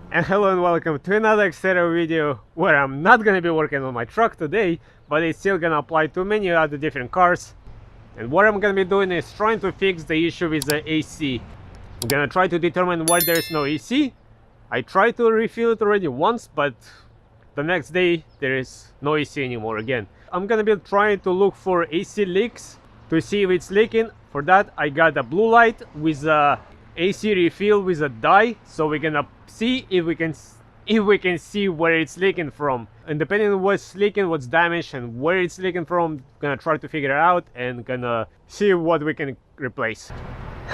And hello and welcome to another exterior video where I'm not gonna be working on my truck today, but it's still gonna apply to many other different cars. And what I'm gonna be doing is trying to fix the issue with the AC. I'm gonna try to determine why there is no AC. I tried to refill it already once, but the next day there is no AC anymore again. I'm gonna be trying to look for AC leaks to see if it's leaking. For that I got a blue light with a AC refill with a dye, so we're gonna see if we can see where it's leaking from, and depending on what's leaking, what's damaged, and where it's leaking from, gonna try to figure it out and gonna see what we can replace.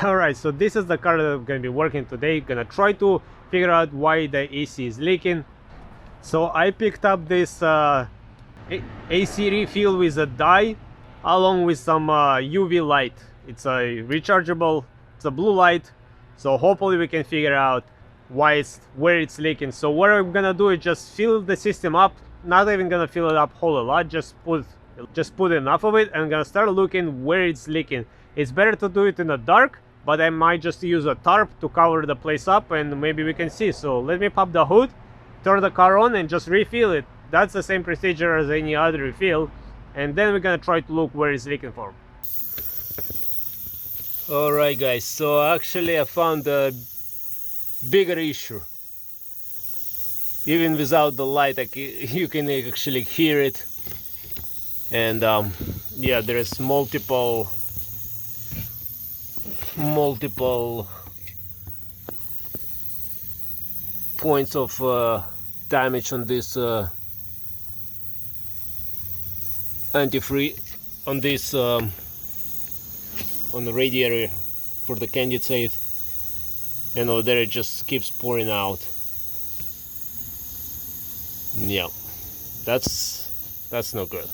Alright, so this is the car that I'm gonna be working today. Gonna try to figure out why the AC is leaking. So I picked up this AC refill with a dye along with some UV light. It's a rechargeable, it's a blue light, so hopefully we can figure out where it's leaking. So what I'm gonna do is just fill the system up, not even gonna fill it up whole a lot, just put enough of it, and I'm gonna start looking where it's leaking. It's better to do it in the dark, but I might just use a tarp to cover the place up and maybe we can see. So let me pop the hood, turn the car on, and just refill it. That's the same procedure as any other refill, and then we're gonna try to look where it's leaking from. Alright guys, so actually I found a bigger issue. Even without the light, you can actually hear it. And yeah, there's multiple points of damage on this antifreeze, on this on the radiator for the condensate, and over there it just keeps pouring out. Yeah, that's no good.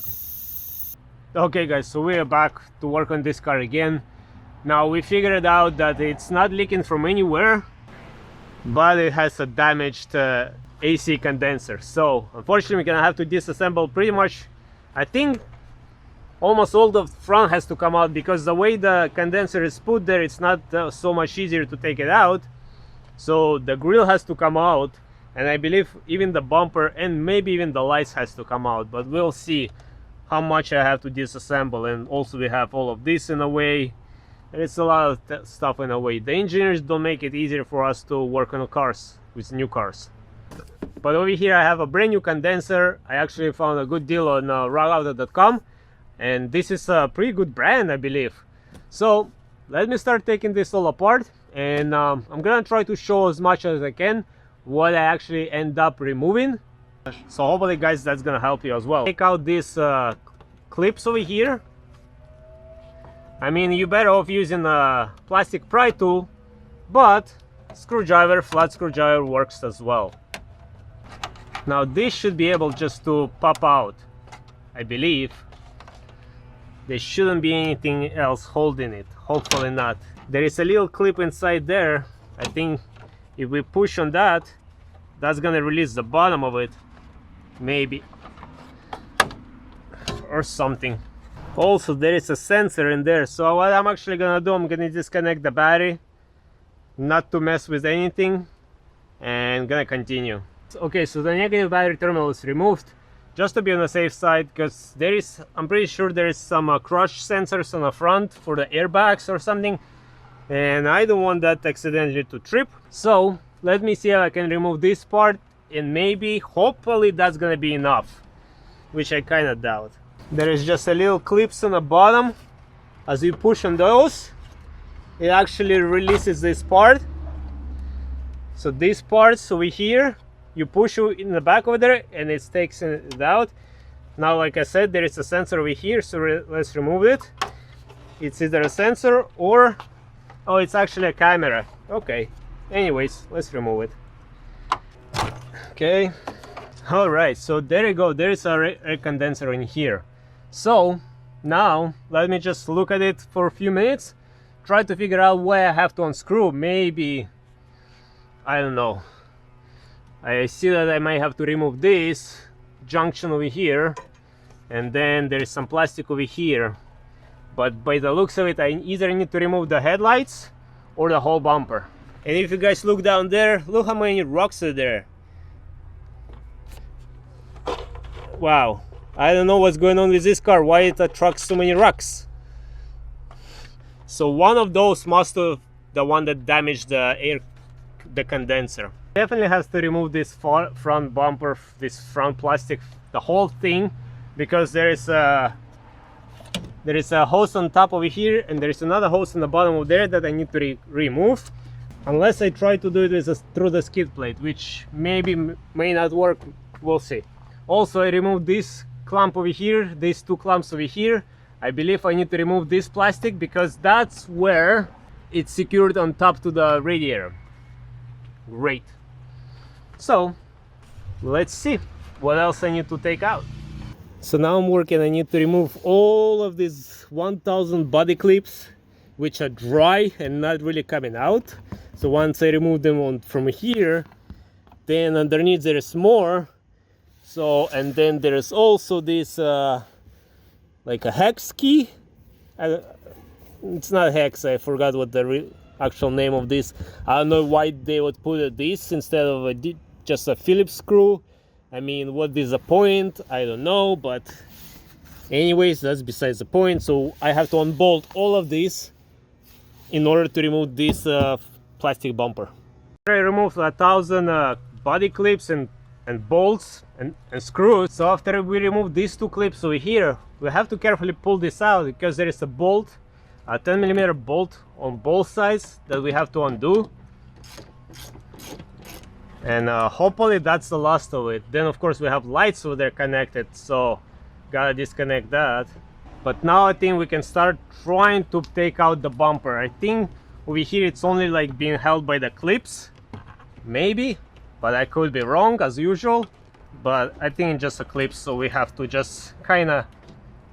Okay guys, so we are back to work on this car again. Now we figured out that it's not leaking from anywhere, but it has a damaged AC condenser. So unfortunately we're gonna have to disassemble pretty much, I think almost all the front has to come out, because the way the condenser is put there, it's not so much easier to take it out. So the grill has to come out, and I believe even the bumper and maybe even the lights has to come out, but we'll see how much I have to disassemble. And also we have all of this in a way, and it's a lot of stuff in a way. The engineers don't make it easier for us to work on cars with new cars. But over here I have a brand new condenser. I actually found a good deal on rockauto.com, and this is a pretty good brand, I believe. So let me start taking this all apart, and I'm gonna try to show as much as I can what I actually end up removing. So hopefully guys, that's gonna help you as well. Take out these clips over here. I mean, you better off using a plastic pry tool, but screwdriver, flat screwdriver works as well. Now this should be able just to pop out, I believe. There shouldn't be anything else holding it, hopefully not. There is a little clip inside there. I think if we push on that, that's gonna release the bottom of it, maybe, or something. Also there is a sensor in there, so what I'm actually gonna do, I'm gonna disconnect the battery, not to mess with anything, and gonna continue. Okay, so the negative battery terminal is removed, just to be on the safe side, because there is, I'm pretty sure there is some crush sensors on the front for the airbags or something, and I don't want that accidentally to trip. So let me see if I can remove this part, and maybe, hopefully that's gonna be enough, which I kind of doubt. There is just a little clips on the bottom. As you push on those, it actually releases this part. So these parts over here, you push in the back over there and it takes it out. Now, like I said, there is a sensor over here, so let's remove it. It's either a sensor or, oh, it's actually a camera. Okay, anyways, let's remove it. Okay, all right, so there you go. There is a air condenser in here. So now let me just look at it for a few minutes, try to figure out where I have to unscrew. Maybe, I don't know, I see that I might have to remove this junction over here, and then there is some plastic over here. But by the looks of it, I either need to remove the headlights or the whole bumper. And if you guys look down there, look how many rocks are there. Wow, I don't know what's going on with this car, why it attracts so many rocks. So one of those must have the one that damaged the condenser. Definitely has to remove this front bumper, this front plastic, the whole thing, because there is a hose on top over here and there is another hose on the bottom of there that I need to remove, unless I try to do it through the skid plate, which may not work. We'll see. Also, I removed this clamp over here, these two clamps over here. I believe I need to remove this plastic because that's where it's secured on top to the radiator. Great. So let's see what else I need to take out. So now I'm working, I need to remove all of these 1000 body clips which are dry and not really coming out. So once I remove them from here, then underneath there is more. So, and then there is also this like a hex key. It's not hex, I forgot what the actual name of this. I don't know why they would put this instead of just a Phillips screw. I mean, what is the point? I don't know, but anyways, that's besides the point. So I have to unbolt all of this in order to remove this plastic bumper. I removed 1000 body clips and bolts and screws. So after we remove these two clips over here, we have to carefully pull this out because there is a bolt, a 10mm bolt on both sides that we have to undo. And hopefully that's the last of it. Then of course we have lights over there connected, so gotta disconnect that. But now I think we can start trying to take out the bumper. I think over here it's only like being held by the clips, maybe, but I could be wrong as usual. But I think it's just a clip, so we have to just kind of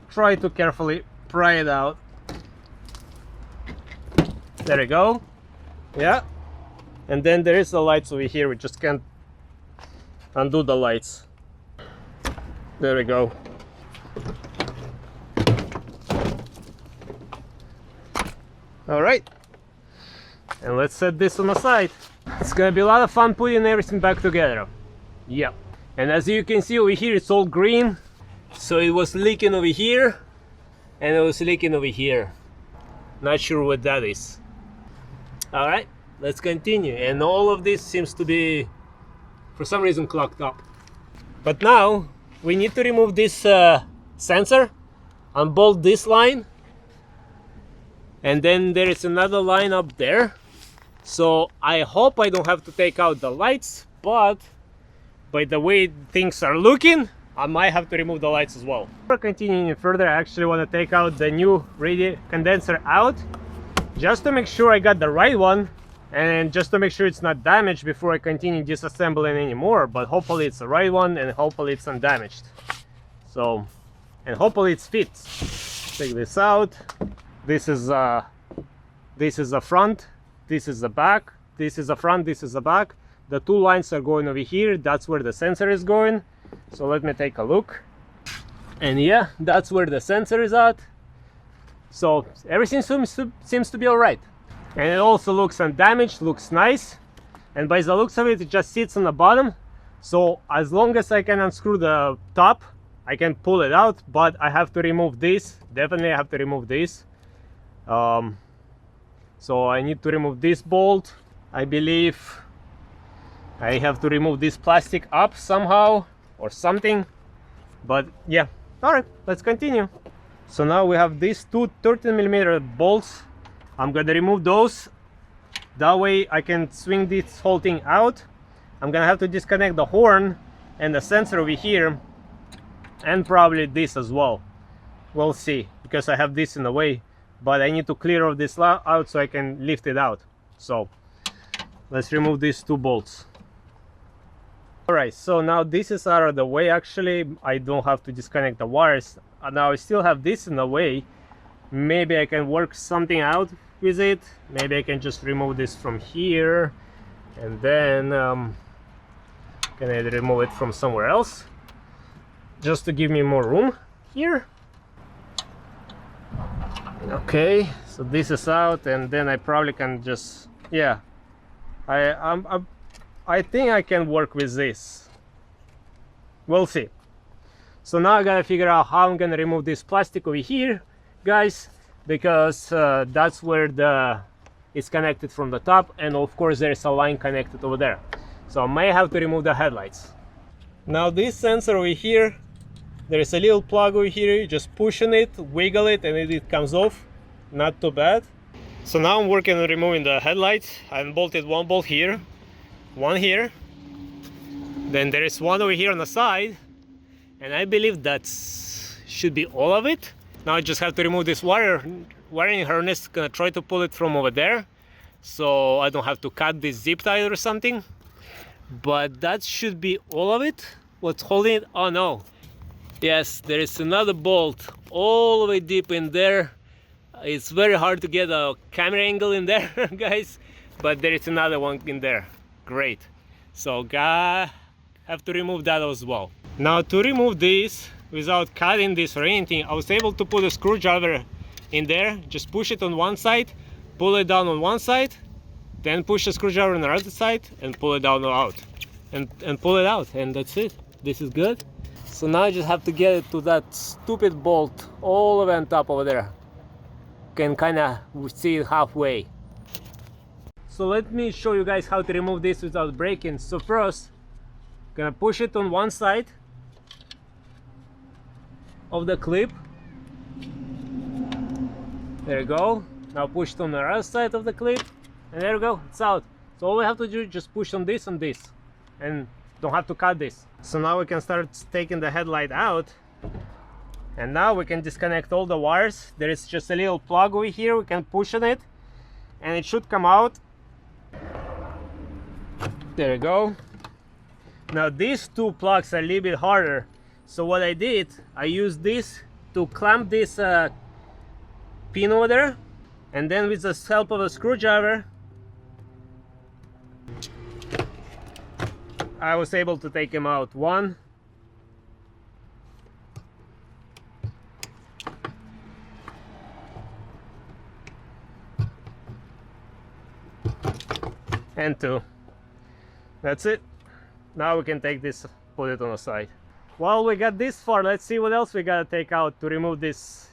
try to carefully pry it out. There we go. Yeah. And then there is the lights over here, we just can't undo the lights. There we go. All right, and let's set this on the side. It's gonna be a lot of fun putting everything back together. Yep. And as you can see over here, it's all green. So it was leaking over here, and it was leaking over here. Not sure what that is. All right. Let's continue. And all of this seems to be for some reason clogged up. But now we need to remove this sensor, unbolt this line, and then there is another line up there. So I hope I don't have to take out the lights, but by the way things are looking, I might have to remove the lights as well. Before continuing further, I actually want to take out the new radiator condenser out, just to make sure I got the right one, and just to make sure it's not damaged before I continue disassembling anymore. But hopefully it's the right one, and hopefully it's undamaged. So, and hopefully it fits. Take this out. This is the front, this is the back, this is the front, this is the back. The two lines are going over here, that's where the sensor is going. So let me take a look. And yeah, that's where the sensor is at. So everything seems to be all right. And it also looks undamaged, looks nice. And by the looks of it, it just sits on the bottom. So as long as I can unscrew the top, I can pull it out, but I have to remove this. Definitely I have to remove this. So I need to remove this bolt. I believe I have to remove this plastic up somehow or something. But yeah, all right, let's continue. So now we have these two 13mm bolts. I'm gonna remove those. That way I can swing this whole thing out. I'm gonna have to disconnect the horn and the sensor over here, and probably this as well. We'll see, because I have this in the way, but I need to clear all this out so I can lift it out. So let's remove these two bolts. Alright, so now this is out of the way. Actually, I don't have to disconnect the wires. Now I still have this in the way. Maybe I can work something out with it. Maybe I can just remove this from here, and then can I remove it from somewhere else just to give me more room here. Okay, so this is out, and then I probably can just, yeah, I think I can work with this. We'll see. So now I gotta figure out how I'm gonna remove this plastic over here, guys, because that's where it's connected from the top, and of course there's a line connected over there. So I may have to remove the headlights. Now this sensor over here, there is a little plug over here. You just push on it, wiggle it, and it comes off. Not too bad. So now I'm working on removing the headlights. I bolted one bolt here, one here, then there is one over here on the side, and I believe that should be all of it. Now I just have to remove this wiring harness. Gonna try to pull it from over there, so I don't have to cut this zip tie or something. But that should be all of it. What's holding it? Oh no, yes, there is another bolt all the way deep in there. It's very hard to get a camera angle in there, guys, but there is another one in there. Great. So have to remove that as well. Now to remove this without cutting this or anything, I was able to put a screwdriver in there. Just push it on one side, pull it down on one side, then push the screwdriver on the other side and pull it down and out, and pull it out, and that's it. This is good. So now I just have to get it to that stupid bolt all the way on top over there. Can kind of see it halfway. So let me show you guys how to remove this without breaking. So first, gonna push it on one side of the clip. There you go. Now push it on the other side of the clip, and there you go, it's out. So all we have to do is just push on this and this, and don't have to cut this. So now we can start taking the headlight out, and now we can disconnect all the wires. There is just a little plug over here, we can push on it and it should come out. There you go. Now these two plugs are a little bit harder, so what I did, I used this to clamp this pin over there, and then with the help of a screwdriver I was able to take him out. One, and two. That's it. Now we can take this, put it on the side. Well, we got this far. Let's see what else we gotta take out to remove this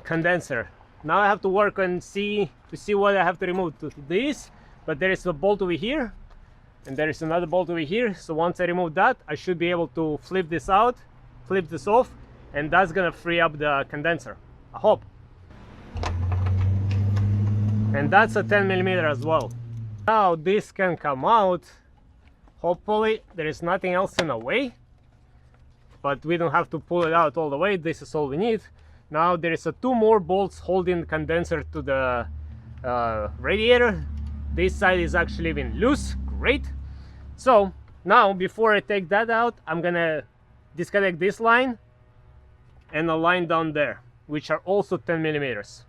condenser. Now I have to work and see what I have to remove to this, but there is a bolt over here and there is another bolt over here. So once I remove that, I should be able to flip this out, flip this off, and that's gonna free up the condenser, I hope. And that's a 10mm as well. Now this can come out. Hopefully there is nothing else in the way, but we don't have to pull it out all the way. This is all we need. Now there is two more bolts holding the condenser to the radiator. This side is actually been loose. Great. So now before I take that out, I'm gonna disconnect this line and a line down there, which are also 10mm.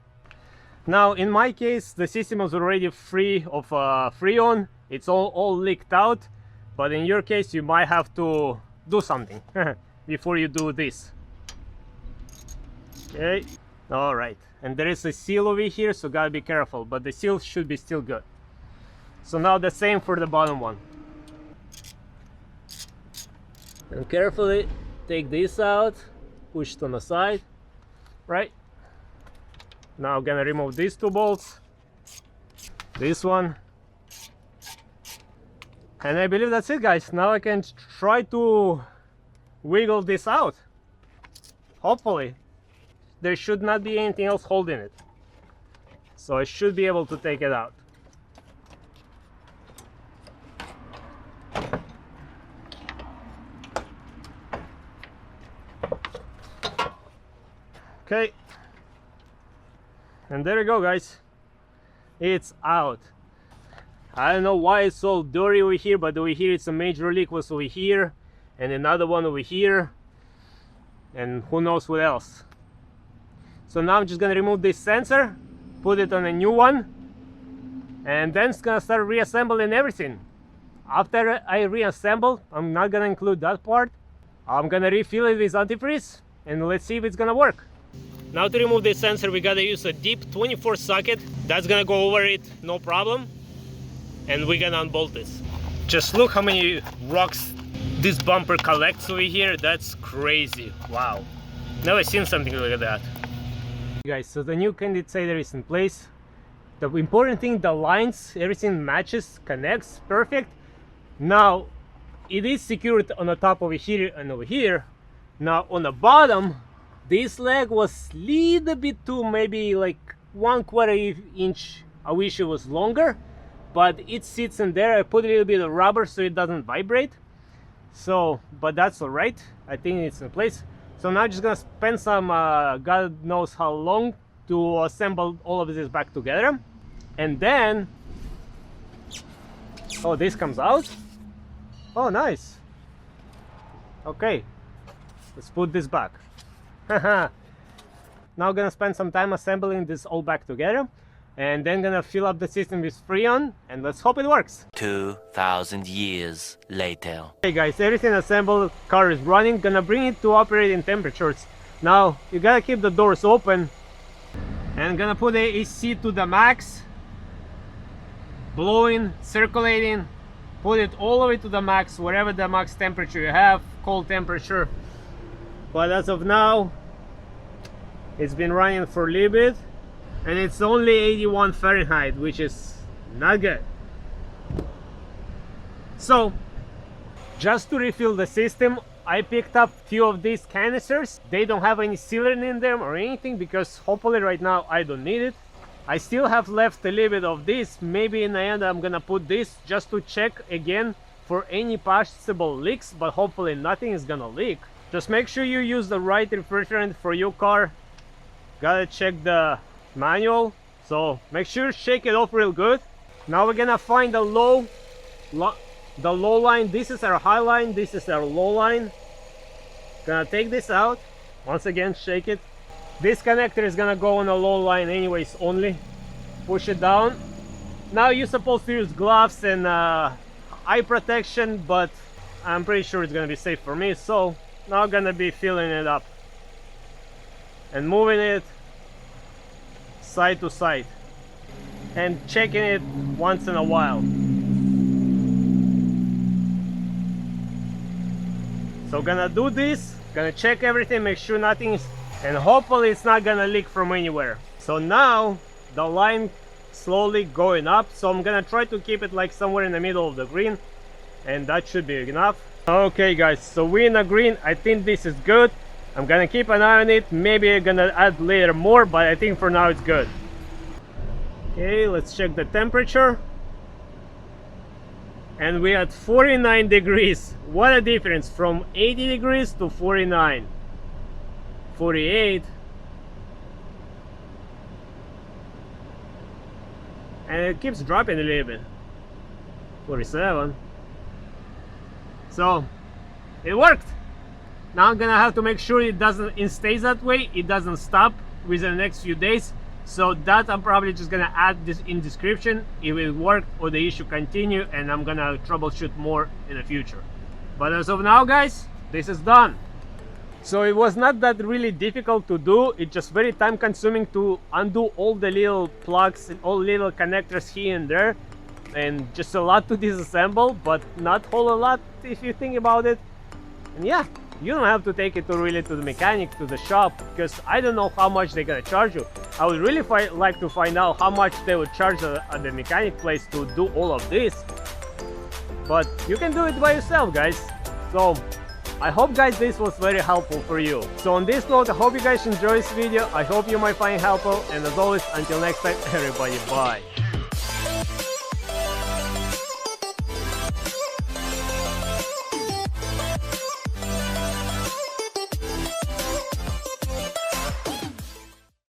Now in my case, the system is already free of Freon. It's all leaked out, but in your case you might have to do something before you do this. Okay, all right. And there is a seal over here, so gotta be careful, but the seal should be still good. So now the same for the bottom one. And carefully take this out, push it on the side, right? Now I'm gonna remove these two bolts, this one, and I believe that's it, guys. Now I can try to wiggle this out. Hopefully there should not be anything else holding it, so I should be able to take it out. Okay, and there you go, guys, it's out. I don't know why it's so dirty over here, but over here it's a major leak was over here, and another one over here, and who knows what else. So now I'm just gonna remove this sensor, put it on a new one, and then it's gonna start reassembling everything. After I reassemble, I'm not gonna include that part. I'm gonna refill it with antifreeze, and let's see if it's gonna work. Now to remove this sensor, we gotta use a deep 24 socket. That's gonna go over it, no problem. and we're gonna unbolt this. Just look how many rocks this bumper collects over here. That's crazy. Wow, never seen something like that. Guys, so the new condenser is in place. The important thing, the lines, everything matches, connects perfect. Now it is secured on the top over here and over here. Now on the bottom, this leg was little bit too, maybe like 1/4 inch. I wish it was longer, but it sits in there. I put a little bit of rubber so it doesn't vibrate. So, but that's all right. I think it's in place. So now I'm just gonna spend some God knows how long to assemble all of this back together. And then, oh, this comes out. Oh, nice. Okay, let's put this back. Now I'm gonna spend some time assembling this all back together, and then gonna fill up the system with Freon, and let's hope it works. 2,000 years later. Hey guys, everything assembled, car is running. Gonna bring it to operating temperatures. Now you gotta keep the doors open, and gonna put the AC to the max, blowing, circulating, put it all the way to the max, whatever the max temperature you have, cold temperature. But as of now, it's been running for a little bit, and it's only 81 Fahrenheit, which is not good. So, just to refill the system, I picked up a few of these canisters. They don't have any sealer in them or anything, because hopefully right now I don't need it. I still have left a little bit of this. Maybe in the end I'm gonna put this just to check again for any possible leaks, but hopefully nothing is gonna leak. Just make sure you use the right refrigerant for your car. Gotta check the manual, so make sure to shake it off real good. Now we're gonna find the low line. This is our high line, this is our low line. Gonna take this out, once again shake it. This connector is gonna go on a low line anyways only. Push it down. Now you're supposed to use gloves and eye protection, but I'm pretty sure it's gonna be safe for me. So now I'm gonna be filling it up and moving it side to side and checking it once in a while. So gonna do this, gonna check everything, make sure nothing is, and hopefully it's not gonna leak from anywhere. So now the line slowly going up, so I'm gonna try to keep it like somewhere in the middle of the green, and that should be enough. Okay guys, so we're in the green. I think this is good. I'm gonna keep an eye on it. Maybe I'm gonna add later more, but I think for now it's good. Okay, let's check the temperature. And we're at 49 degrees. What a difference from 80 degrees to 49. 48. And it keeps dropping a little bit. 47. So it worked. Now I'm gonna have to make sure it stays that way, it doesn't stop within the next few days. So that I'm probably just gonna add this in description if it worked or the issue continue, and I'm gonna troubleshoot more in the future. But as of now guys, this is done. So it was not that really difficult to do. It's just very time consuming to undo all the little plugs and all little connectors here and there, and just a lot to disassemble, but not whole a lot if you think about it. And yeah, you don't have to take it to the mechanic, to the shop, because I don't know how much they're gonna charge you. I would really like to find out how much they would charge at the mechanic place to do all of this, but you can do it by yourself guys. So I hope guys this was very helpful for you. So on this note, I hope you guys enjoyed this video. I hope you might find it helpful, and as always, until next time everybody, bye.